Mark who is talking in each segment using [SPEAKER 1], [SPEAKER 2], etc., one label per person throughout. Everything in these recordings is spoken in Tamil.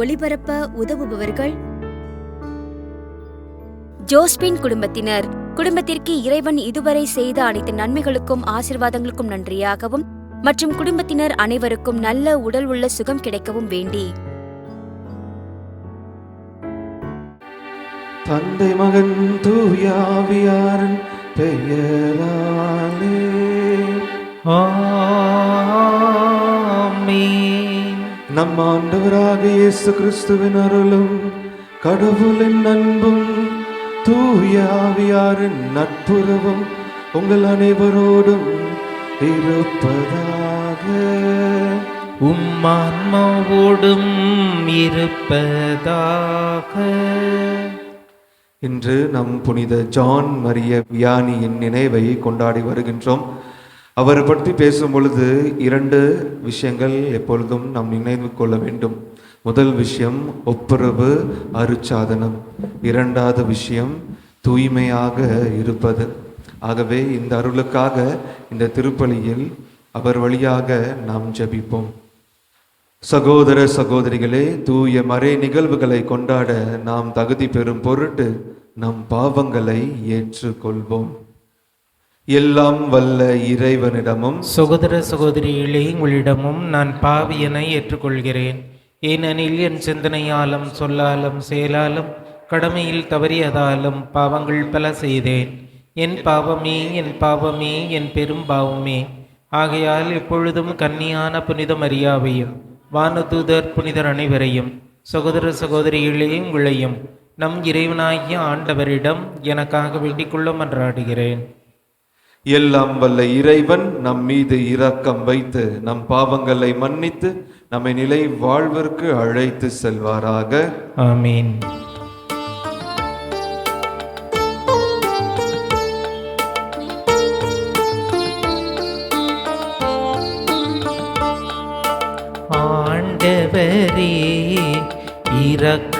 [SPEAKER 1] ஒளிபரப்ப உதவுபவர்கள் ஜோஸ்பின் குடும்பத்தினர். குடும்பத்திற்கு இறைவன் இதுவரை செய்த அனைத்து நன்மைகளுக்கும் ஆசீர்வாதங்களுக்கும் நன்றியாகவும் மற்றும் குடும்பத்தினர் அனைவருக்கும் நல்ல உடல் உள்ள சுகம் கிடைக்கவும் வேண்டி
[SPEAKER 2] தந்தை மகன் தூய ஆவியாரின் பெயராலே
[SPEAKER 3] ஆமென்.
[SPEAKER 2] நம் ஆண்டவராக இயேசு கிறிஸ்துவின் அருளும் கடவுளின் அன்பும் தூய ஆவியாரின் நட்புறவும் உங்கள் அனைவரோடும் இருப்பதாக.
[SPEAKER 3] உம்மான்மாவோடும் இருப்பதாக.
[SPEAKER 2] இன்று நம் புனித ஜான் மரிய வியானியின் நினைவை கொண்டாடி வருகின்றோம். அவரை பற்றி பேசும் பொழுது 2 விஷயங்கள் எப்பொழுதும் நாம் நினைவு கொள்ள வேண்டும். முதல் விஷயம் ஒப்புரவு அருட்சாதனம், 2வது விஷயம் தூய்மையாக இருப்பது. ஆகவே இந்த அருளுக்காக இந்த திருப்பலியில் அவர் வழியாக நாம் ஜெபிப்போம். சகோதர சகோதரிகளே, தூய மறை நிகழ்வுகளை கொண்டாட நாம் தகுதி பெறும் பொருட்டு நம் பாவங்களை ஏற்றுக்கொள்வோம். எல்லாம் வல்ல இறைவனிடமும்
[SPEAKER 3] சகோதர சகோதரிகளே, உங்களிடமும் நான் பாவியனை ஏற்றுக்கொள்கிறேன். ஏனெனில் என் சிந்தனையாலும் சொல்லாலும் செயலாலும் கடமையில் தவறியதாலும் பாவங்கள் பல செய்தேன். என் பாவமே, என் பாவமே, என் பெரும் பாவமே. ஆகையால் எப்பொழுதும் கன்னியான புனித மரியாவையும் வானதூதர் புனிதர் அனைவரையும் சகோதர சகோதரிகளே உங்களையும் நம் இறைவனாகிய ஆண்டவரிடம் எனக்காக வேண்டிக் கொள்ள மன்றாடுகிறேன்.
[SPEAKER 2] எல்லாம் வல்ல இறைவன் நம் மீது இரக்கம் வைத்து நம் பாவங்களை மன்னித்து நம்மை நிலை வாழ்விற்கு அழைத்து செல்வாராக.
[SPEAKER 3] ஆமீன். ஆண்டவரே இரக்கமாயிரும்.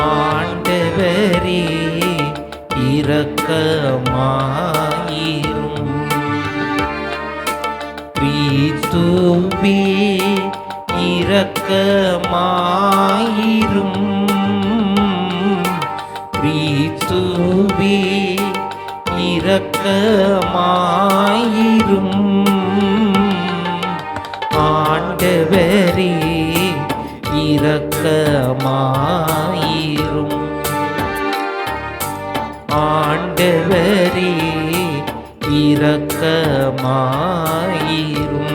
[SPEAKER 3] ஆண்டவரே இரக்கமாயிரும். கிறிஸ்துவே இரக்கமாயிரும். கிறிஸ்துவே இரக்கமாயிரும். ஆண்டவரே இரக்கமாயிரும். ஆண்டவரே இரக்கமாயிரும்.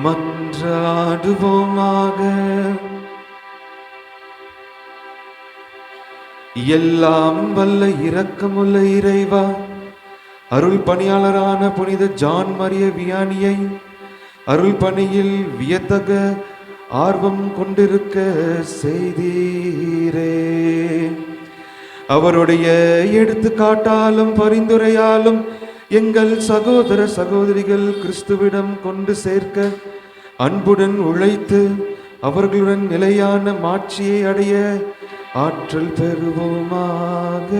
[SPEAKER 2] மன்றாடுவோமாக. எல்லாம் வல்ல இரக்கமுள்ள இறைவா, அருள் பணியாளரான புனித ஜான் மரிய வியானியை அருள் பணியில் வியத்தக ஆர்வம் கொண்டிருக்க செய்தீரே. அவருடைய எடுத்துக்காட்டாலும் பரிந்துரையாலும் எங்கள் சகோதர சகோதரிகள் கிறிஸ்துவிடம் கொண்டு சேர்க்க அன்புடன் உழைத்து அவர்களுடன் நிலையான மாட்சியை அடைய ஆற்றல் பெறுவோமாக.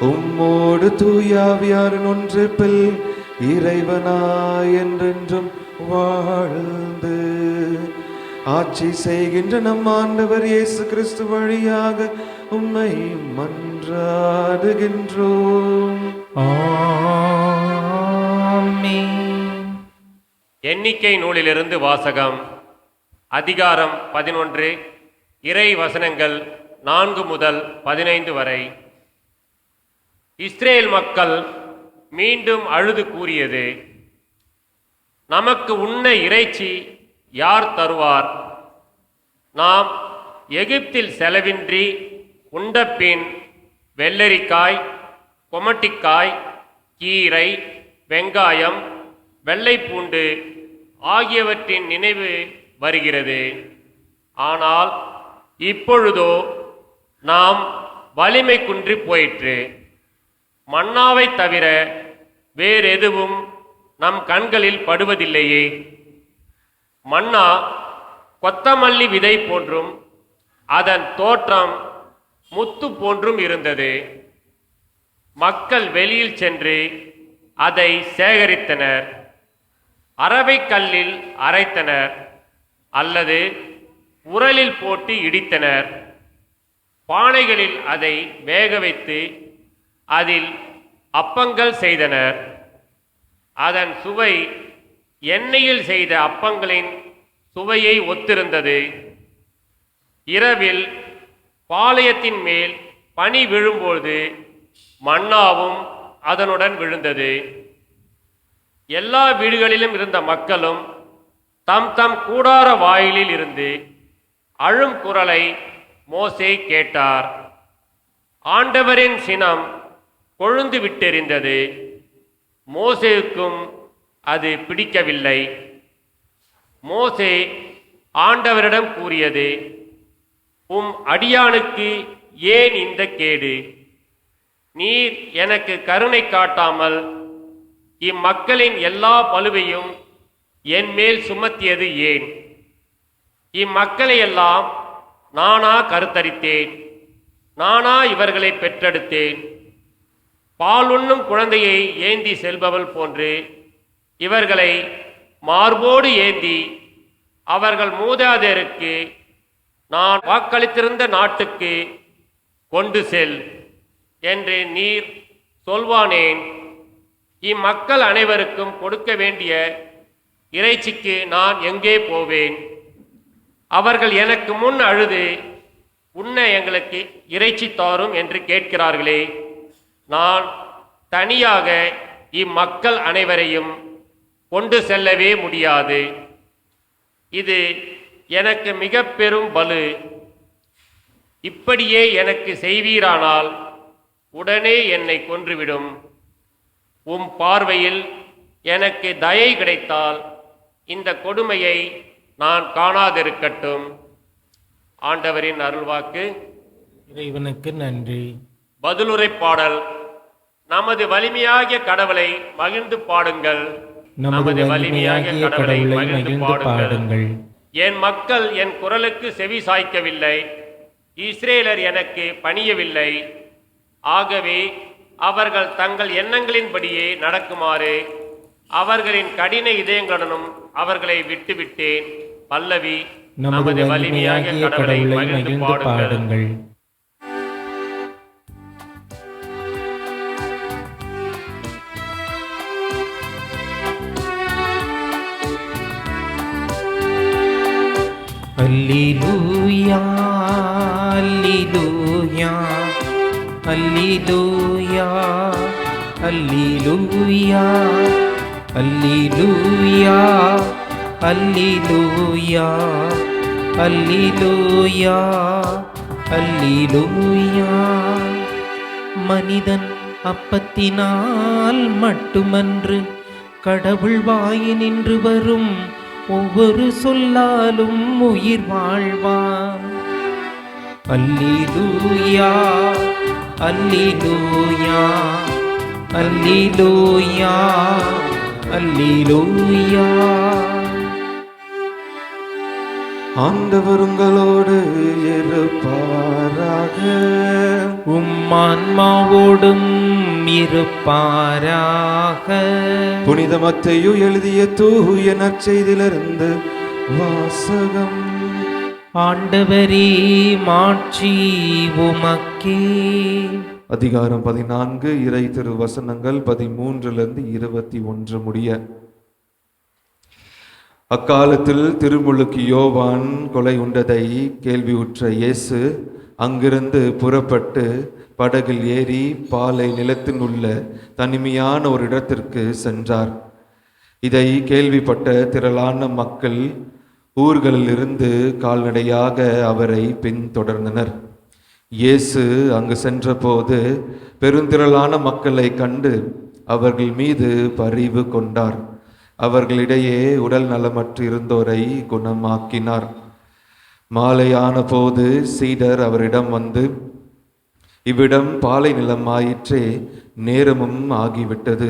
[SPEAKER 2] உம்மோடு தூயாவியாரின் ஒன்றிப்பில் இறைவனாய் என்றென்றும் வாழ்ந்து ஆட்சி செய்கின்ற நம் ஆண்டவர் இயேசு கிறிஸ்து வழியாக உம்மை மன்றாடுகின்றோம்.
[SPEAKER 3] ஆமென்.
[SPEAKER 4] எண்ணிக்கை நூலிலிருந்து வாசகம். அதிகாரம் 11, இறை வசனங்கள் 4 முதல் 15 வரை. இஸ்ரேல் மக்கள் மீண்டும் அழுது கூறியது, நமக்கு உண்ண இறைச்சி யார் தருவார்? நாம் எகிப்தில் செலவின்றி உண்டபின் வெள்ளரிக்காய், கொமட்டிக்காய், கீரை, வெங்காயம், வெள்ளைப்பூண்டு ஆகியவற்றின் நினைவு வருகிறது. ஆனால் இப்பொழுதோ நாம் வலிமை குன்றி போயிற்று. மன்னாவை தவிர வேறெதுவும் நம் கண்களில் படுவதில்லையே. மன்னா கொத்தமல்லி விதை போன்றும் அதன் தோற்றம் முத்து போன்றும் இருந்தது. மக்கள் வெளியில் சென்று அதை சேகரித்தனர். அரவைக்கல்லில் அரைத்தனர் அல்லது உரலில் போட்டு இடித்தனர். பானைகளில் அதை வேக வைத்து அதில் அப்பங்கள் செய்தனர். அதன் சுவை எண்ணெயில் செய்த அப்பங்களின் சுவையை ஒத்திருந்தது. இரவில் பாளையத்தின் மேல் பனி விழும்போது மன்னாவும் அதனுடன் விழுந்தது. எல்லா வீடுகளிலும் இருந்த மக்களும் தம் தம் கூடார வாயிலில் இருந்து அழும் குரலை மோசே கேட்டார். ஆண்டவரின் சினம் கொழுந்து விட்டெறிந்தது. மோசேவுக்கும் அது பிடிக்கவில்லை. மோசே ஆண்டவரிடம் கூறியது, உம் அடியானுக்கு ஏன் இந்த கேடு? நீர் எனக்கு கருணை காட்டாமல் இம்மக்களின் எல்லா பழுவையும் என் மேல் சுமத்தியது ஏன்? இம்மக்களையெல்லாம் நானா கருத்தரித்தேன்? நானா இவர்களை பெற்றெடுத்தேன்? பாலுண்ணும் குழந்தையை ஏந்தி செல்பவள் போன்று இவர்களை மார்போடு ஏந்தி அவர்கள் மூதாதையருக்கு நான் வாக்களித்திருந்த நாட்டுக்கு கொண்டு செல் என்று நீர் சொல்வானேன்? இம்மக்கள் அனைவருக்கும் கொடுக்க வேண்டிய இறைச்சிக்கு நான் எங்கே போவேன்? அவர்கள் எனக்கு முன் அழுது உண்ண எங்களுக்கு இறைச்சி தாரும் என்று கேட்கிறார்களே. நான் தனியாக இம்மக்கள் அனைவரையும் கொண்டு செல்லவே முடியாது. இது எனக்கு மிக பெரும் பலு. இப்படியே எனக்கு செய்வீரானால் உடனே என்னை கொன்றுவிடும். உம் பார்வையில் எனக்கு தயை கிடைத்தால் இந்த கொடுமையை நான் காணாதிருக்கட்டும். ஆண்டவரின் அருள்வாக்கு.
[SPEAKER 3] இறைவனுக்கு நன்றி.
[SPEAKER 4] பதிலுரை பாடல். நமது வலிமையாகிய கடவுளை மகிழ்ந்து பாடுங்கள். நமது வலிமையாகிய கடவுளை மகிழ்ந்து பாடுங்கள். என் மக்கள் என் குரலுக்கு செவி சாய்க்கவில்லை. இஸ்ரேலர் எனக்கு பணியவில்லை. ஆகவே அவர்கள் தங்கள் எண்ணங்களின்படியே நடக்குமாறு அவர்களின் கடின இதயங்களுடனும் அவர்களை விட்டுவிட்டேன். பல்லவி. நமது வலிமையாகிய கடவுளை மகிழ்ந்து பாடுங்கள்.
[SPEAKER 3] அல்லேலூயா அல்லேலூயா அல்லேலூயா அல்லேலூயா அல்லேலூயா அல்லேலூயா அல்லேலூயா அல்லேலூயா. மனிதன் அப்பத்தினால் மட்டுமன்று கடவுள் வாயினின்று வரும் ஒவ்வொரு சொல்லாலும் உயிர் வாழ்வான். அல்லேலூயா அல்லேலூயா அல்லேலூயா அல்லேலூயா.
[SPEAKER 2] ஆண்டவர் உங்களோடு இருப்பாராக.
[SPEAKER 3] உம் ஆன்மாவோடும் இருப்பாராக.
[SPEAKER 2] புனித மத்தேயு எழுதிய தூய நற்செய்தியிலிருந்து வாசகம்.
[SPEAKER 3] ஆண்டவரே மாட்சி உமக்கே.
[SPEAKER 2] அதிகாரம் 14 இறை திரு வசனங்கள் 13 21 முடிய. அக்காலத்தில் திருமுழுக்கு யோவான் கொலை உண்டதை கேள்வியுற்ற இயேசு அங்கிருந்து புறப்பட்டு படகில் ஏறி பாலை நிலத்தில் உள்ள தனிமையான ஒரு இடத்திற்கு சென்றார். இதை கேள்விப்பட்ட திரளான மக்கள் ஊர்களிலிருந்து கால்நடையாக அவரை பின்தொடர்ந்தனர். இயேசு அங்கு சென்றபோது பெருந்திரளான மக்களை கண்டு அவர்கள் மீது பரிவு கொண்டார். அவர்களிடையே உடல் நலமற்று இருந்தோரை குணமாக்கினார். மாலையான போது சீடர் அவரிடம் வந்து, இவ்விடம் பாலை நிலமாயிற்றே, நேரமும் ஆகிவிட்டது.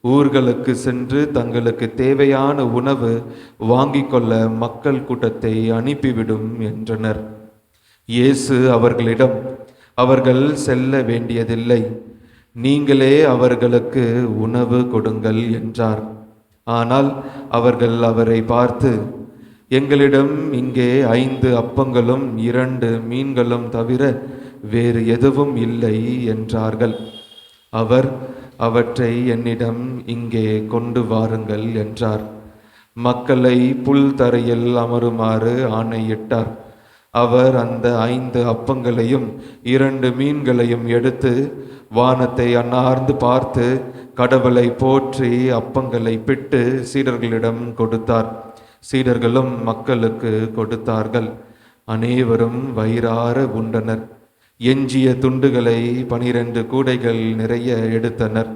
[SPEAKER 2] ஊர்களுக்கு சென்று தங்களுக்கு தேவையான உணவு வாங்கிக் கொள்ள மக்கள் கூட்டத்தை அனுப்பிவிடும் என்றனர். இயேசு அவர்களிடம், அவர்கள் செல்ல வேண்டியதில்லை, நீங்களே அவர்களுக்கு உணவு கொடுங்கள் என்றார். ஆனால் அவர்கள் அவரை பார்த்து, எங்களிடம் இங்கே 5 அப்பங்களும் 2 மீன்களும் தவிர வேறு எதுவும் இல்லை என்றார்கள். அவர், அவற்றை என்னிடம் இங்கே கொண்டு வாருங்கள் என்றார். மக்களை புல் தரையில் அமருமாறு ஆணையிட்டார். அவர் அந்த 5 அப்பங்களையும் 2 மீன்களையும் எடுத்து வானத்தை அண்ணார்ந்து பார்த்து கடவுளை போற்றி அப்பங்களை பிட்டு சீடர்களிடம் கொடுத்தார். சீடர்களும் மக்களுக்கு கொடுத்தார்கள். அனைவரும் வயிறார உண்டனர். எஞ்சிய துண்டுகளை 12 கூடைகள் நிறைய எடுத்தனர்.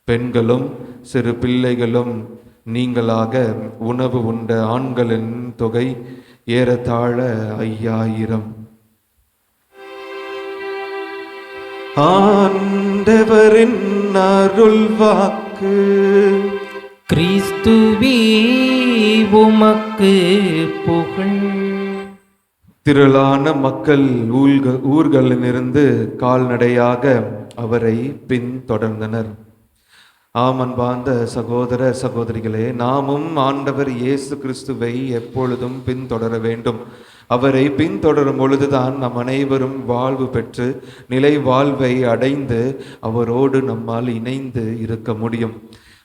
[SPEAKER 2] பெண்களும் சிறு பிள்ளைகளும் நீங்களாக உணவு உண்ட ஆண்களின் தொகை ஏறத்தாழ 5000. ஆண்டவரின் அருள்வாக்கு.
[SPEAKER 3] கிறிஸ்துவே உமக்கு புகழ்.
[SPEAKER 2] திரளான மக்கள் ஊர்களிலிருந்து கால்நடையாக அவரை பின்தொடர்ந்தனர். அன்பார்ந்த சகோதர சகோதரிகளே, நாமும் ஆண்டவர் இயேசு கிறிஸ்துவை எப்பொழுதும் பின்தொடர வேண்டும். அவரை பின்தொடரும் பொழுதுதான் நம் அனைவரும் வாழ்வு பெற்று நிலை வாழ்வை அடைந்து அவரோடு நம்மால் இணைந்து இருக்க முடியும்.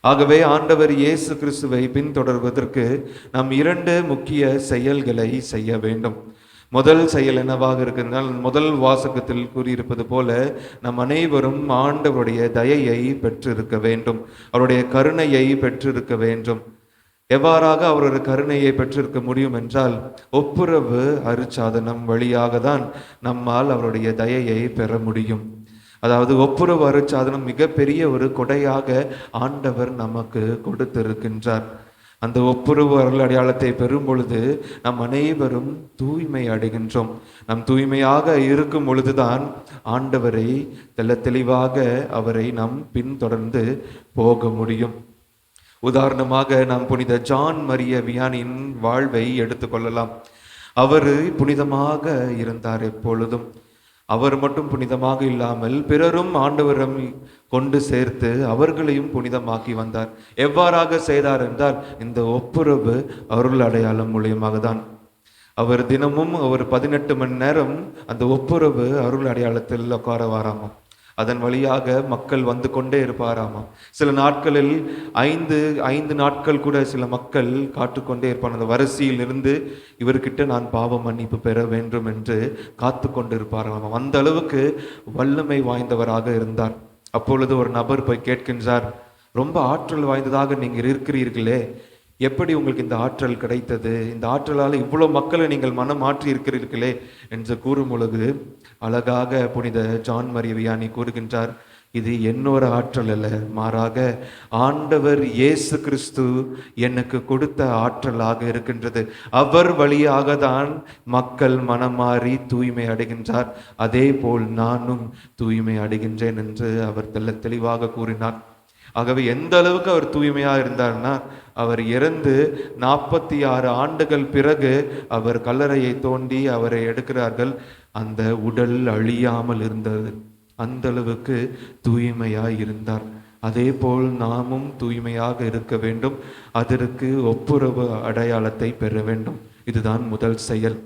[SPEAKER 2] ஆகவே ஆண்டவர் இயேசு கிறிஸ்துவை பின்தொடர்வதற்கு நாம் 2 முக்கிய செயல்களை செய்ய வேண்டும். முதல் செயல் என்னவாக இருக்கிறால், முதல் வாசகத்தில் கூறியிருப்பது போல நம் அனைவரும் ஆண்டவருடைய தயையை பெற்றிருக்க வேண்டும், அவருடைய கருணையை பெற்றிருக்க வேண்டும். எவ்வாறாக அவருடைய கருணையை பெற்றிருக்க முடியும் என்றால், ஒப்புரவு அருட்சாதனம் வழியாக தான் நம்மால் அவருடைய தயையை பெற முடியும். அதாவது ஒப்புரவு அருட்சாதனம் மிகப்பெரிய ஒரு கொடையாக ஆண்டவர் நமக்கு கொடுத்திருக்கின்றார். அந்த ஒப்புரவு அருள் அடையாளத்தை பெறும் பொழுது நம் அனைவரும் தூய்மை அடைகின்றோம். நம் தூய்மையாக இருக்கும் பொழுதுதான் ஆண்டவரை தெளிவாக அவரை நாம் பின்தொடர்ந்து போக முடியும். உதாரணமாக நாம் புனித ஜான் மரிய வியானியின் வாழ்வை எடுத்துக்கொள்ளலாம். அவர் புனிதமாக இருந்தார் எப்பொழுதும். அவர் மட்டும் புனிதமாக இல்லாமல் பிறரும் ஆண்டவரம் கொண்டு சேர்த்து அவர்களையும் புனிதமாக்கி வந்தார். எவ்வாறாக செய்தார் என்றால், இந்த ஒப்புரவு அருள் அடையாளம் மூலியமாக தான். அவர் தினமும் ஒரு 18 மணி நேரம் அந்த ஒப்புரவு அருள் அடையாளத்தில் உட்கார வாராமாம். அதன் வழியாக மக்கள் வந்து கொண்டே இருப்பாராமாம். சில நாட்களில் 5 நாட்கள் கூட சில மக்கள் காத்துக்கொண்டே இருப்பார். அந்த வரிசையில் இருந்து இவர்கிட்ட நான் பாவ மன்னிப்பு பெற வேண்டும் என்று காத்து கொண்டு இருப்பாராமாம். அந்த அளவுக்கு வல்லமை வாய்ந்தவராக இருந்தார். அப்பொழுது ஒரு நபர் போய் கேட்கின்றார், ரொம்ப ஆற்றல் வாய்ந்ததாக நீங்கள் இருக்கிறீர்களே, எப்படி உங்களுக்கு இந்த ஆற்றல் கிடைத்தது? இந்த ஆற்றலால் இவ்வளோ மக்களை நீங்கள் மனம் மாற்றி இருக்கிறீர்களே என்று கூறும் பொழுது அழகாக புனித ஜான் மரிய வியானி கூறுகின்றார், இது என்னோட ஆற்றல் அல்ல, மாறாக ஆண்டவர் இயேசு கிறிஸ்து எனக்கு கொடுத்த ஆற்றலாக இருக்கின்றது. அவர் வழியாக தான் மக்கள் மனம் மாறி தூய்மை அடைகின்றார். அதே போல் நானும் தூய்மை அடைகின்றேன் என்று அவர் தெளிவாக கூறினார். ஆகவே எந்த அளவுக்கு அவர் தூய்மையாக இருந்தார்னா, அவர் இறந்து 46 ஆண்டுகள் பிறகு அவர் கல்லறையை தோண்டி அவரை எடுக்கிறார்கள். அந்த உடல் அழியாமல் இருந்தது. அந்த அளவுக்கு தூய்மையாய் இருந்தார். அதே போல் நாமும் தூய்மையாக இருக்க வேண்டும். அதற்கு ஒப்புரவு அடையாளத்தை பெற வேண்டும். இதுதான் முதல் செயல்.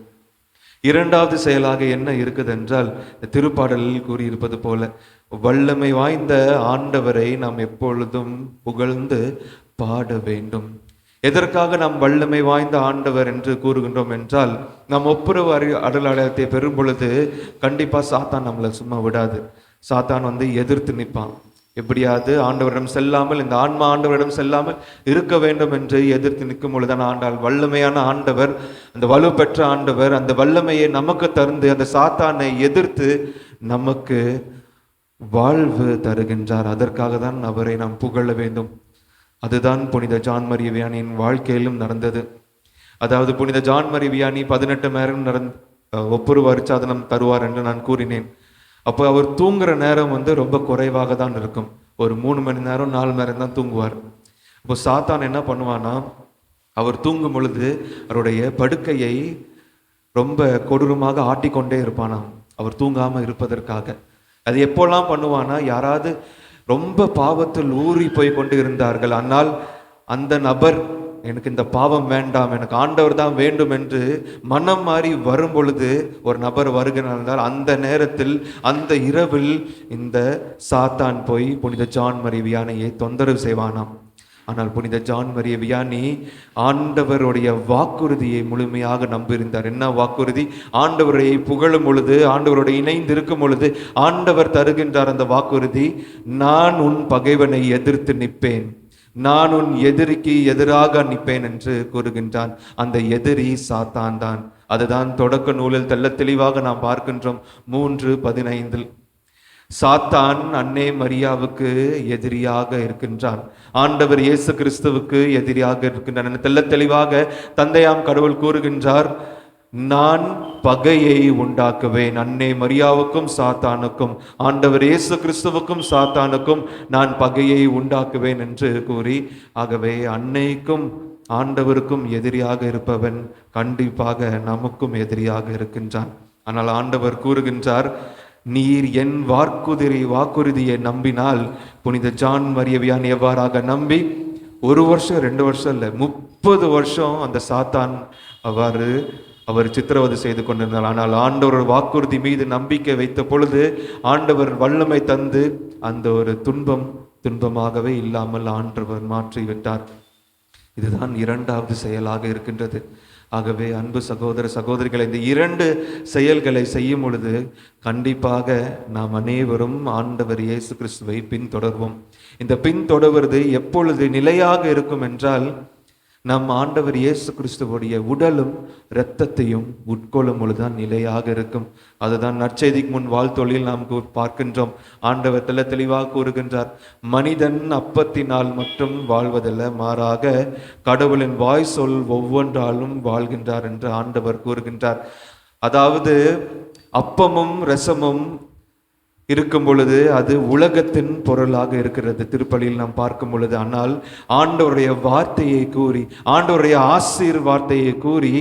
[SPEAKER 2] இரண்டாவது செயலாக என்ன இருக்குது என்றால், திருப்பாடலில் கூறியிருப்பது போல வல்லமை வாய்ந்த ஆண்டவரை நாம் எப்பொழுதும் புகழ்ந்து பாட வேண்டும். எதற்காக நாம் வல்லமை வாய்ந்த ஆண்டவர் என்று கூறுகின்றோம் என்றால், நாம் ஒப்புரவு அடையாளத்தை பெறும் பொழுது கண்டிப்பா சாத்தான் நம்மளை சும்மா விடாது. சாத்தான் வந்து எதிர்த்து நிற்பான். எப்படியாவது ஆண்டவரிடம் செல்லாமல், இந்த ஆன்மா ஆண்டவரிடம் செல்லாமல் இருக்க வேண்டும் என்று எதிர்த்து நிற்கும் பொழுதுதான் ஆண்டாள் வல்லமையான ஆண்டவர், அந்த வலு பெற்ற ஆண்டவர் அந்த வல்லமையை நமக்கு தந்து அந்த சாத்தானை எதிர்த்து நமக்கு வாழ்வு தருகின்றார். அதற்காக தான் அவரை நாம் புகழ வேண்டும். அதுதான் புனித ஜான் மரிய வியானியின் வாழ்க்கையிலும் நடந்தது. அதாவது புனித ஜான் மரிய வியானி 18 நேரம் ஒப்புரவு அருட்சாதனம் தருவார் என்று நான் கூறினேன். அப்போ அவர் தூங்குற நேரம் வந்து ரொம்ப குறைவாக தான் இருக்கும். ஒரு 3 மணி நேரம் 4 மணி நேரம் தான் தூங்குவார். அப்போ சாத்தான் என்ன பண்ணுவானா, அவர் தூங்கும் பொழுது அவருடைய படுக்கையை ரொம்ப கொடூரமாக ஆட்டிக்கொண்டே இருப்பானாம், அவர் தூங்காமல் இருப்பதற்காக. அது எப்போல்லாம் பண்ணுவானா, யாராவது ரொம்ப பாவத்தில் ஊறி போய் கொண்டு இருந்தார்கள், ஆனால் அந்த நபர் எனக்கு இந்த பாவம் வேண்டாம், எனக்கு ஆண்டவர் தான் வேண்டும் என்று மனம் மாறி வரும் பொழுது ஒரு நபர் வருகிறார். அந்த நேரத்தில் அந்த இரவில் இந்த சாத்தான் போய் புனித ஜான் மரிய வியானியை தொந்தரவு செய்வானாம். ஆனால் புனித ஜான் மரிய வியானி ஆண்டவருடைய வாக்குறுதியை முழுமையாக நம்பியிருந்தார். என்ன வாக்குறுதி? ஆண்டவரை புகழும் பொழுது, ஆண்டவரோடு இணைந்து இருக்கும் பொழுது ஆண்டவர் தருகின்றார் அந்த வாக்குறுதி, நான் உன் பகைவனை எதிர்த்து நிற்பேன், நான் உன் எதிரிக்கு எதிராக நிற்பேன் என்று கூறுகின்றான். அந்த எதிரி சாத்தான் தான். அதுதான் தொடக்க நூலில் தெள்ள தெளிவாக நாம் பார்க்கின்றோம். 3:15 சாத்தான் அன்னை மரியாவுக்கு எதிரியாக இருக்கின்றான், ஆண்டவர் இயேசு கிறிஸ்துவுக்கு எதிரியாக இருக்கின்றான். தெள்ள தெளிவாக தந்தையாம் கடவுள் கூறுகின்றார், நான் பகையை உண்டாக்குவேன். அன்னை மரியாவுக்கும் சாத்தானுக்கும், ஆண்டவர் இயேசு கிறிஸ்துவுக்கும் சாத்தானுக்கும் நான் பகையை உண்டாக்குவேன் என்று கூறி, ஆகவே அன்னைக்கும் ஆண்டவருக்கும் எதிரியாக இருப்பவன் கண்டிப்பாக நமக்கும் எதிரியாக இருக்கின்றான். ஆனால் ஆண்டவர் கூறுகின்றார், நீர் என் வாக்குறுதியை நம்பினால், புனித ஜான் மரிய வியானி எவ்வாறாக நம்பி 1 வருஷம் 2 வருஷம் இல்லை, 30 வருஷம் அந்த சாத்தான் அவர் சித்திரவதை செய்து கொண்டிருந்தார். ஆனால் ஆண்டவர் வாக்குறுதி மீது நம்பிக்கை வைத்த பொழுது ஆண்டவர் வல்லமை தந்து அந்த ஒரு துன்பமாகவே இல்லாமல் ஆண்டவர் மாற்றிவிட்டார். இதுதான் 2வது செயலாக இருக்கின்றது. ஆகவே அன்பு சகோதர சகோதரிகளை, இந்த 2 செயல்களை செய்யும் பொழுது கண்டிப்பாக நாம் அனைவரும் ஆண்டவர் இயேசு கிறிஸ்துவை பின்தொடர்வோம். இந்த பின்தொடர்வது எப்பொழுது நிலையாக இருக்கும் என்றால், நம் ஆண்டவர் இயேசு கிறிஸ்துவோடைய உடலும் இரத்தத்தையும் உட்கொள்ளும் பொழுதுதான் நிலையாக இருக்கும். அதுதான் நற்செய்திக்கு முன் வாழ்த்தொழில் நாம் பார்க்கின்றோம். ஆண்டவர் தெள்ள தெளிவாக கூறுகின்றார், மனிதன் அப்பத்தினால் மட்டும் வாழ்வதல்ல, மாறாக கடவுளின் வாய் சொல் ஒவ்வொன்றாலும் வாழ்கின்றார் என்று ஆண்டவர் கூறுகின்றார். அதாவது அப்பமும் ரசமும் இருக்கும் பொழுது அது உலகத்தின் பொருளாக இருக்கிறது, திருப்பலியில் நாம் பார்க்கும் பொழுது. ஆனால் ஆண்டவருடைய வார்த்தையை கூறி, ஆண்டவருடைய வார்த்தையை கூறி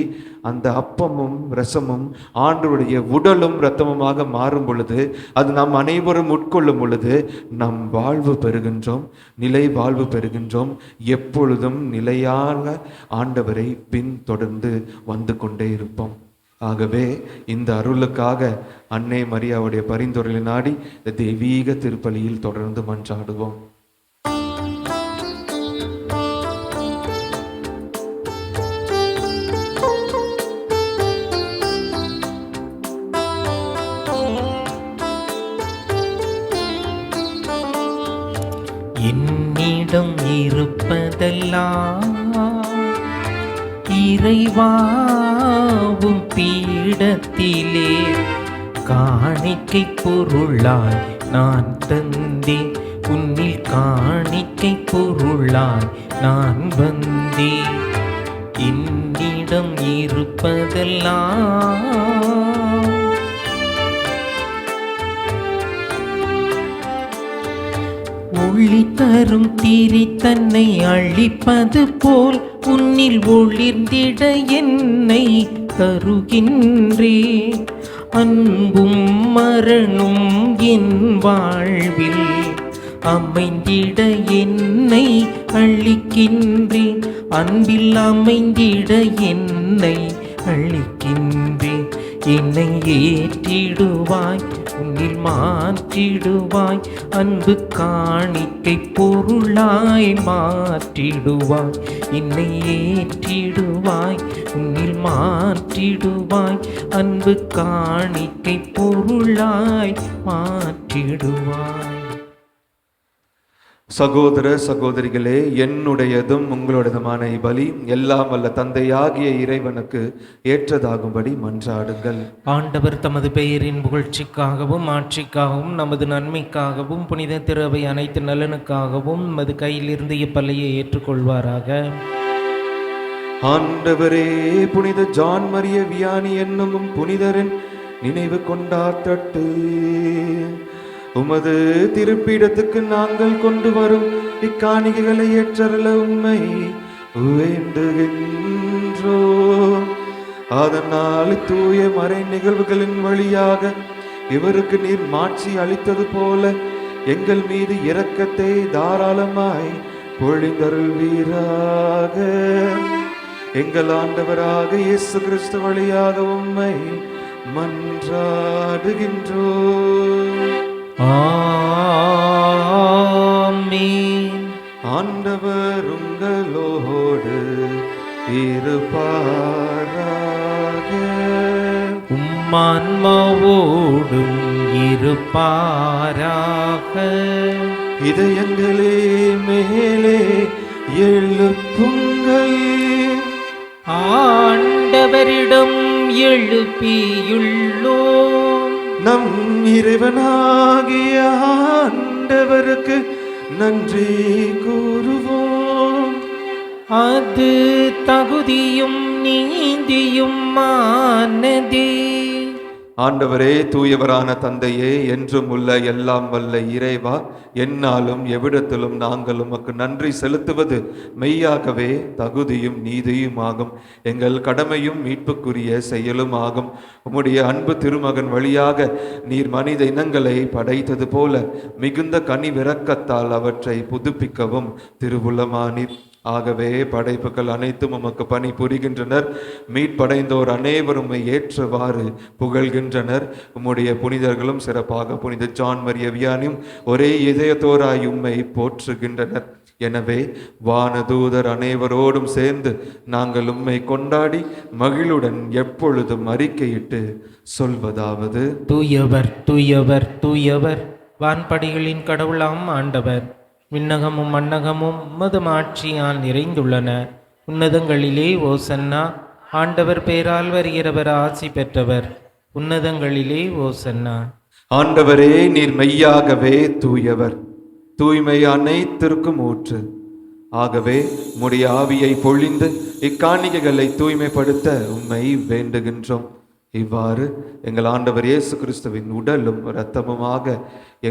[SPEAKER 2] அந்த அப்பமும் ரசமும் ஆண்டவருடைய உடலும் இரத்தமுமாக மாறும் பொழுது, அது நாம் அனைவரும் உட்கொள்ளும் பொழுது நாம் வாழ்வு பெறுகின்றோம், நிலை வாழ்வு பெறுகின்றோம். எப்பொழுதும் நிலையான ஆண்டவரை பின்தொடர்ந்து வந்து கொண்டே இருப்போம். ஆகவே இந்த அருளுக்காக அன்னை மரியாவுடைய பரிந்துரையை நாடி இந்த தெய்வீக திருப்பலியில் தொடர்ந்து மன்றாடுவோம்.
[SPEAKER 3] என்னிடம் இருப்பதெல்லாம் இறைவாவும் பீடத்திலே காணிக்கை பொருளாய் நான் தந்தேன், உன்னில் காணிக்கை பொருளாய் நான் வந்தேன். என்னிடம் இருப்பதெல்லாம் ஒளி தரும் திரி தன்னை அழிப்பது போல் உன்னில் ஒளிர்ந்திட என்னை தருகின்றேன். அன்பும் மரணும் என் வாழ்வில் அமைந்திட என்னை அளிக்கின்றேன். அன்பில் அமைந்திட என்னை அளிக்கின்றேன். என்னை ஏற்றிடுவாய், உன்னில் மாற்றிடுவாய், அன்பு காணிக்கை பொருளாய் மாற்றிடுவாய். என்னை ஏற்றிடுவாய், உன்னில் மாற்றிடுவாய், அன்பு காணிக்கை பொருளாய் மாற்றிடுவாய்.
[SPEAKER 2] சகோதர சகோதரிகளே, என்னுடையதும் உங்களுடையதுமான பலி எல்லாம் வல்ல தந்தையாகிய இறைவனுக்கு ஏற்றதாகும்படி மன்றாடுங்கள்.
[SPEAKER 3] ஆண்டவர் தமது பெயரின் புகழ்ச்சிக்காகவும் ஆட்சிக்காகவும் நமது நன்மைக்காகவும் புனித திருவை அனைத்து நலனுக்காகவும் நமது கையிலிருந்து இப்பலியை ஏற்றுக்கொள்வாராக.
[SPEAKER 2] ஆண்டவரே, புனித ஜான் மரிய வியானி என்னும் புனிதரின் நினைவு கொண்டாடட்டு. உமது திருப்பீடத்துக்கு நாங்கள் கொண்டு வரும் இக்காணிகைகளை ஏற்றருள உம்மை வேண்டுகின்றோம். அதனால் தூய மறை நிகழ்வுகளின் வழியாக இவருக்கு நீர் மாட்சி அளித்தது போல எங்கள் மீது இரக்கத்தை தாராளமாய் பொழிந்தருள்வீராக. எங்கள் ஆண்டவராக இயேசு கிறிஸ்து வழியாக உம்மை மன்றாடுகின்றோம்.
[SPEAKER 3] ஆமென்.
[SPEAKER 2] ஆண்டவர் உங்களோடு இருப்பாராக.
[SPEAKER 3] உம்மான்மாவோடும் இருப்பாராக.
[SPEAKER 2] இதயங்களே மேலே எழுப்புங்கள்,
[SPEAKER 3] ஆண்டவரிடம் எழுப்பியுள்ளோம்.
[SPEAKER 2] நம் இறைவனாகிய ஆண்டவருக்கு நன்றி கூறுவோம்.
[SPEAKER 3] அது தகுதியும் நீதியும் ஆனதே.
[SPEAKER 2] ஆண்டவரே, தூயவரான தந்தையே, என்றும் உள்ள எல்லாம் வல்ல இறைவா, எந்நாளும் எவ்விடத்திலும் நாங்கள் உமக்கு நன்றி செலுத்துவது மெய்யாகவே தகுதியும் நீதியும் ஆகும், எங்கள் கடமையும் மீட்புக்குரிய செயலும் ஆகும். உம்முடைய அன்பு திருமகன் வழியாக நீர் மனித இனங்களை படைத்தது போல மிகுந்த கனிவிரக்கத்தால் அவற்றை புதுப்பிக்கவும் திருவுளமானீர். ஆகவே படைப்புகள் அனைத்தும் உமக்கு பணி புரிகின்றனர். மீட்படைந்தோர் அனைவரும் ஏற்றவாறு புகழ்கின்றனர். உம்முடைய புனிதர்களும் சிறப்பாக புனித ஜான் மரிய வியானியும் ஒரே இதயத்தோராய் உம்மை போற்றுகின்றனர். எனவே வானதூதர் அனைவரோடும் சேர்ந்து நாங்கள் உம்மை கொண்டாடி மகிழுடன் எப்பொழுதும் அறிக்கையிட்டு சொல்வதாவது:
[SPEAKER 3] தூயவர் தூயவர் தூயவர், வான்படிகளின் கடவுளாம் ஆண்டவர். விண்ணகமும் மண்ணகமும் உமது ஆட்சியால் நிறைந்துள்ளன. உன்னதங்களிலே ஓசன்னா. ஆண்டவர் பெயரால் வருகிறவர் ஆசி பெற்றவர். உன்னதங்களிலே ஓசன்னா.
[SPEAKER 2] ஆண்டவரே, நீர் மெய்யாகவே தூயவர், தூய்மை அனைத்திற்கும் ஊற்று. ஆகவே உம்முடைய ஆவியை பொழிந்து இக்காணிக்கைகளை தூய்மைப்படுத்த உம்மை வேண்டுகின்றோம். இவ்வாறு எங்கள் ஆண்டவர் இயேசு கிறிஸ்துவின் உடலும் இரத்தமுமாக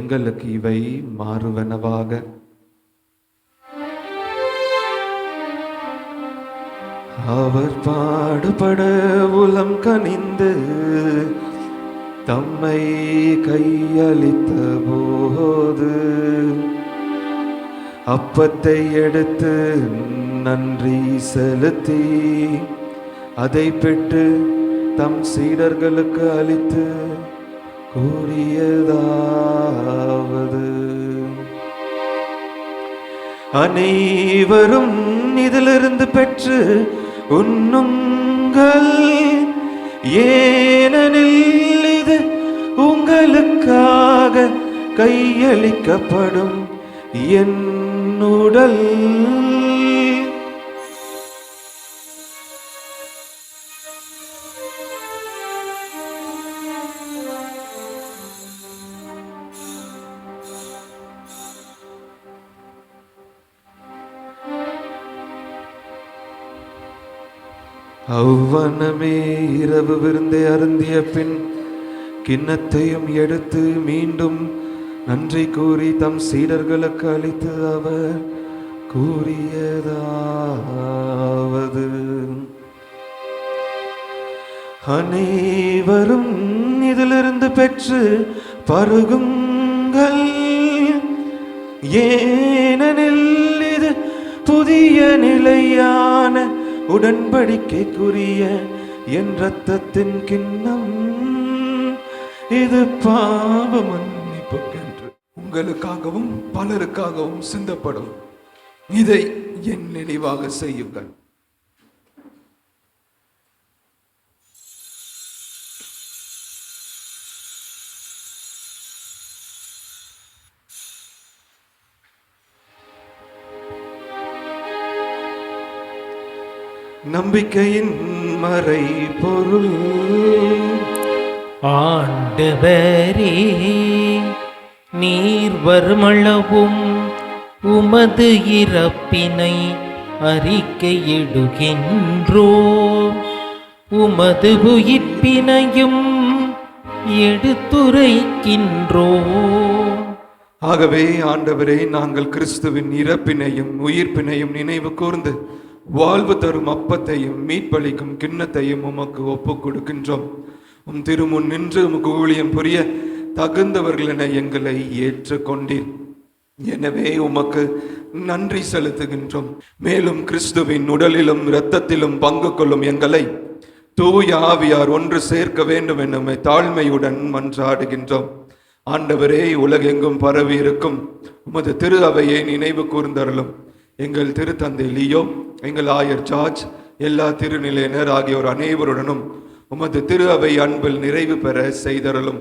[SPEAKER 2] எங்களுக்கு இவை மாறுவனவாக. அவர் பாடுபட உளம் கனிந்து தம்மை கையளித்த போது அப்பத்தை எடுத்து நன்றி செலுத்தி அதை பெற்று தம் சீடர்களுக்கு அளித்து கூறியதாவது: அனைவரும் இதிலிருந்து பெற்று உண்ணுங்கள், ஏனெனில் இது உங்களுக்காக கையளிக்கப்படும் என் உடல். அவ்வனமே இரவு விருந்தை அருந்திய பின் கிண்ணத்தையும் எடுத்து மீண்டும் நன்றி கூறி தம் சீடர்களுக்கு அளித்து அவர் கூறியதாவது: அனைவரும் இதிலிருந்து பெற்று பருகுங்கள், ஏனெனில் இது புதிய நிலையான உடன்படிக்கைக்குரிய என் இரத்தத்தின் கிண்ணம். இது பாவ மன்னிப்புக்கென்று உங்களுக்காகவும் பலருக்காகவும் சிந்தப்படும். இதை என் நினைவாக செய்யுங்கள். நம்பிக்கையின் மறை பொருள்.
[SPEAKER 3] ஆண்டவரே, நீர் வருமளவும் உமது இறப்பினை அறிக்கையிடுகின்றோம், உமது உயிர்ப்பினையும் எடுத்துரைக்கின்றோம்.
[SPEAKER 2] ஆகவே ஆண்டவரே, நாங்கள் கிறிஸ்துவின் இறப்பினையும் உயிர்ப்பினையும் நினைவு கூர்ந்து வாழ்வு தரும் அப்பத்தையும் மீட்பளிக்கும் கிண்ணத்தையும் உமக்கு ஒப்புக் கொடுக்கின்றோம். உம் திருமுன் நின்று உமக்கு ஊழியம் புரிய தகுந்தவர்கள் என எங்களை ஏற்றுக்கொண்டீர். எனவே உமக்கு நன்றி செலுத்துகின்றோம். மேலும் கிறிஸ்துவின் உடலிலும் இரத்தத்திலும் பங்கு கொள்ளும் எங்களை தூய ஆவியார் ஒன்று சேர்க்க வேண்டும் என தாழ்மையுடன் மன்றாடுகின்றோம். ஆண்டவரே, உலகெங்கும் பரவி இருக்கும் உமது திரு அவையை நினைவு கூர்ந்தருளும். எங்கள் திருத்தந்தை லியோ, எங்கள் ஆயர் ஜார்ஜ், எல்லா திருநிலையினர் ஆகியோர் அனைவருடனும் உமது திரு அவை அன்பில் நிறைவு பெற செய்தருளும்.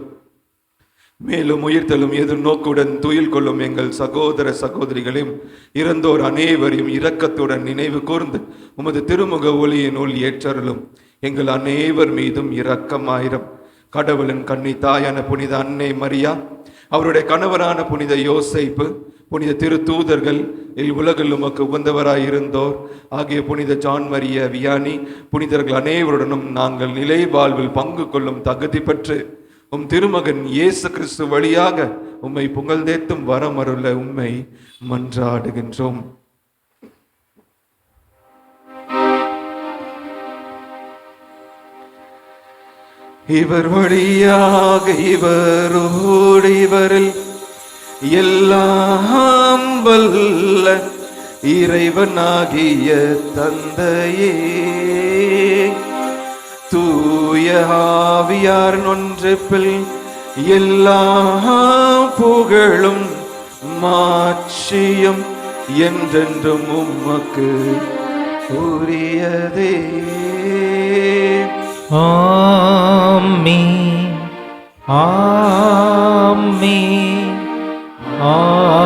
[SPEAKER 2] மேலும் உயிர்த்தலும் எதிர்நோக்குடன் துயில் கொள்ளும் எங்கள் சகோதர சகோதரிகளையும் இறந்தோர் அனைவரையும் இரக்கத்துடன் நினைவு கூர்ந்து உமது திருமுக ஒளியினுள் ஏற்றருளும். எங்கள் அனைவர் மீதும் இரக்கமாயிரம். கடவுளின் கன்னி தாயான புனித அன்னை மரியா, அவருடைய கணவரான புனித யோசேப்பு, புனித திரு தூதர்கள், உலகில் உமக்கு உகந்தவராயிருந்தோர் ஆகிய புனித ஜான் மரிய வியானி புனிதர்கள் அனைவருடனும் நாங்கள் நிலை வாழ்வில் பங்கு கொள்ளும் தகுதி பெற்று உம் திருமகன் இயேசு கிறிஸ்து வழியாக உம்மை புகழ்ந்தேத்தும் வரமருள உம்மை மன்றாடுகின்றோம். இவர் வழியாக இவரோடு இவரில் எல்லாம் வல்ல இறைவனாகிய தந்தையே, தூய ஆவியார் ஒன்றிப்பில் எல்லா புகழும் மாட்சியும் என்றென்றும் உமக்கு உரியதே.
[SPEAKER 3] ஆமென், ஆமென், ஆமென்.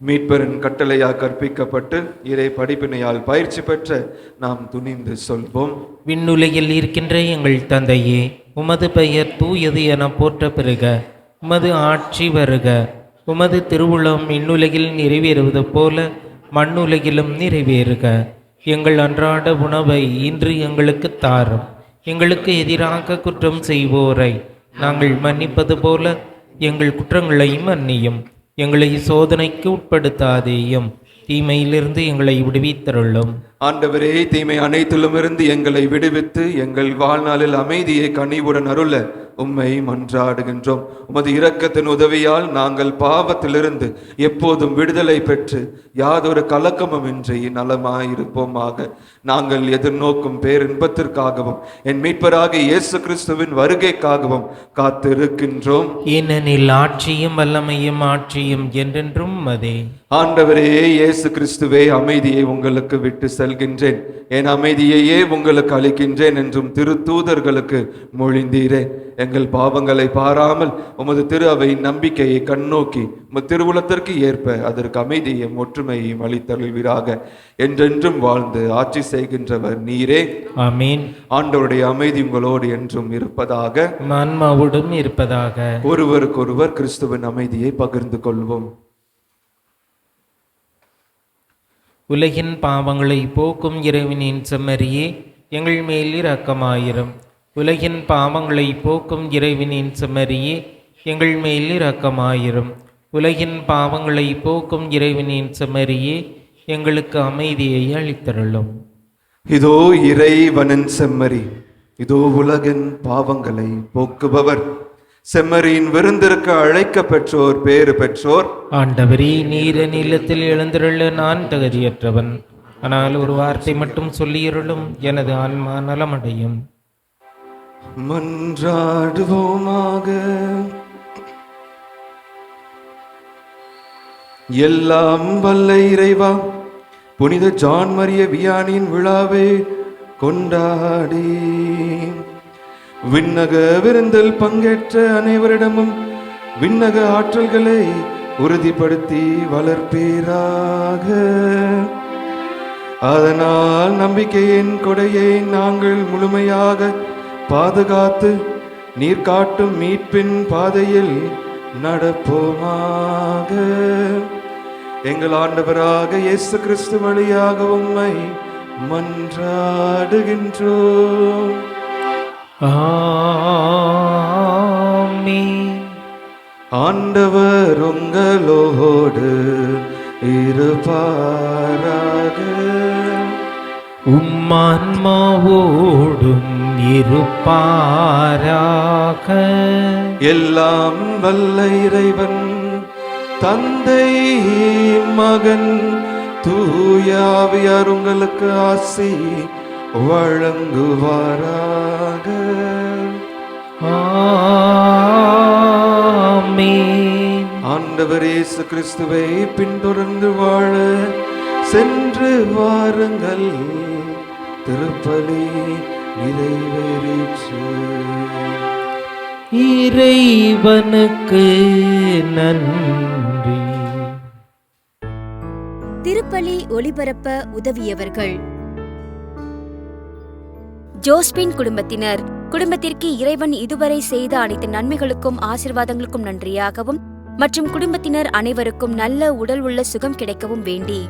[SPEAKER 2] மீட்பரின் கட்டளையால் கற்பிக்கப்பட்டு இறை படிப்பினையால் பயிற்சி பெற்ற நாம் துணிந்து சொல்வோம்.
[SPEAKER 3] விண்ணுலகில் இருக்கின்ற எங்கள் தந்தையே, உமது பெயர் தூயது என போற்ற பெறுக. உமது ஆட்சி வருக. உமது திருவுளம் விண்ணுலகில் நிறைவேறுவது போல மண்ணுலகிலும் நிறைவேறுக. எங்கள் அன்றாட உணவை இன்று எங்களுக்கு தாரும். எங்களுக்கு எதிராக குற்றம் செய்வோரை நாங்கள் மன்னிப்பது போல எங்கள் குற்றங்களை மன்னியும். எங்களை சோதனைக்கு உட்படுத்தாதேயும், தீமையிலிருந்து எங்களை விடுவித்தருளும்.
[SPEAKER 2] ஆண்டவரே, தீமை அனைத்திலும் இருந்து எங்களை விடுவித்து எங்கள் வாழ்நாளில் அமைதியை கனிவுடன் அருள உம்மை மன்றாடுகின்றோம். உமது இரக்கத்தின் உதவியால் நாங்கள் பாவத்திலிருந்து எப்போதும் விடுதலை பெற்று யாதொரு கலக்கமுமின்றி நலமாயிருப்போமாக. நாங்கள் எதிர்நோக்கும் பேரின்பத்திற்காகவும் என் மீட்பராகிய இயேசு கிறிஸ்துவின் வருகைக்காகவும் காத்திருக்கின்றோம்.
[SPEAKER 3] ஏனெனில் ஆட்சியும் வல்லமையும் ஆட்சியும் என்றென்றும் அதே.
[SPEAKER 2] ஆண்டவரே இயேசு கிறிஸ்துவே, அமைதியை உங்களுக்கு விட்டு செல்கின்றேன், என் அமைதியையே உங்களுக்கு அளிக்கின்றேன் என்றும் திருத்தூதர்களுக்கு மொழிந்தீரே. எங்கள் பாவங்களை பாராமல் உமது திரு அவை நம்பிக்கையை கண்ணோக்கி உமது திருவுளத்திற்கு ஏற்ப அதற்கு அமைதியையும் ஒற்றுமையையும் அளித்தருள்வீராக. என்றென்றும் வாழ்ந்து ஆட்சி செய்கின்றவர் நீரே.
[SPEAKER 3] ஆமென்.
[SPEAKER 2] ஆண்டவருடைய அமைதி உங்களோடு என்றும் இருப்பதாக,
[SPEAKER 3] ஆன்மாவோடும் இருப்பதாக.
[SPEAKER 2] ஒருவருக்கொருவர் கிறிஸ்துவின் அமைதியை பகிர்ந்து கொள்வோம்.
[SPEAKER 3] உலகின் பாவங்களை போக்கும் இறைவனின் செம்மறியே, எங்கள் மேல் இரக்கமாயிரும். உலகின் பாவங்களை போக்கும் இறைவனின் செம்மறியே, எங்கள் மேல் இரக்கமாயிரும். உலகின் பாவங்களை போக்கும் இறைவனின் செம்மறியே, எங்களுக்கு அமைதியை அளித்தருளும்.
[SPEAKER 2] இதோ இறைவனின் செம்மறி, இதோ உலகின் பாவங்களை போக்குபவர். செம்மறியின் விருந்திற்கு அழைக்க பெற்றோர் பேறு பெற்றோர்.
[SPEAKER 3] ஆண்டவரே, நீர் நிலத்தில் எழுந்திருள்ள நான் தகுதியற்றவன், ஆனால் ஒரு வார்த்தை மட்டும் சொல்லியருளும், எனது ஆன்மா நலமடையும்.
[SPEAKER 2] மன்றாடுவோமாக. எல்லாம் வல்ல இறைவா, புனித ஜான் மரிய வியானியின் விழாவை கொண்டாடி விண்ணக விருந்தில் பங்கேற்ற அனைவரிடமும் விண்ணக ஆற்றல்களை உறுதிப்படுத்தி வளர்ப்பீராக. அதனால் நம்பிக்கையின் கொடையை நாங்கள் முழுமையாக பாதுகாத்து நீர் காட்டும் மீட்பின் பாதையில் நடப்போமாக. எங்கள் ஆண்டவராக இயேசு கிறிஸ்து வழியாக உம்மை மன்றாடுகின்றோம்.
[SPEAKER 3] ஆமென்.
[SPEAKER 2] ஆண்டவர் உங்களோடு இருப்பாராக.
[SPEAKER 3] உம்மான்மாவோடும் இருப்பாராக.
[SPEAKER 2] எல்லாம் வல்ல இறைவன் தந்தை மகன் தூயாவியார் உங்களுக்கு ஆசி வழங்குவாராக.
[SPEAKER 3] ஆமென்.
[SPEAKER 2] ஆண்டவர் இயேசு கிறிஸ்துவை பின்தொடர்ந்து வாழ சென்று வாருங்கள். திருப்பலி நிறைவேறிற்று.
[SPEAKER 3] இறைவனுக்கு நன்றி.
[SPEAKER 1] திருப்பலி ஒளிபரப்ப உதவியவர்கள்: ஜோஸ்பின் குடும்பத்தினர். குடும்பத்திற்கு இறைவன் இதுவரை செய்த அனைத்து நன்மைகளுக்கும் ஆசீர்வாதங்களுக்கும் நன்றியாகவும் மற்றும் குடும்பத்தினர் அனைவருக்கும் நல்ல உடல் உள்ள சுகம் கிடைக்கவும் வேண்டி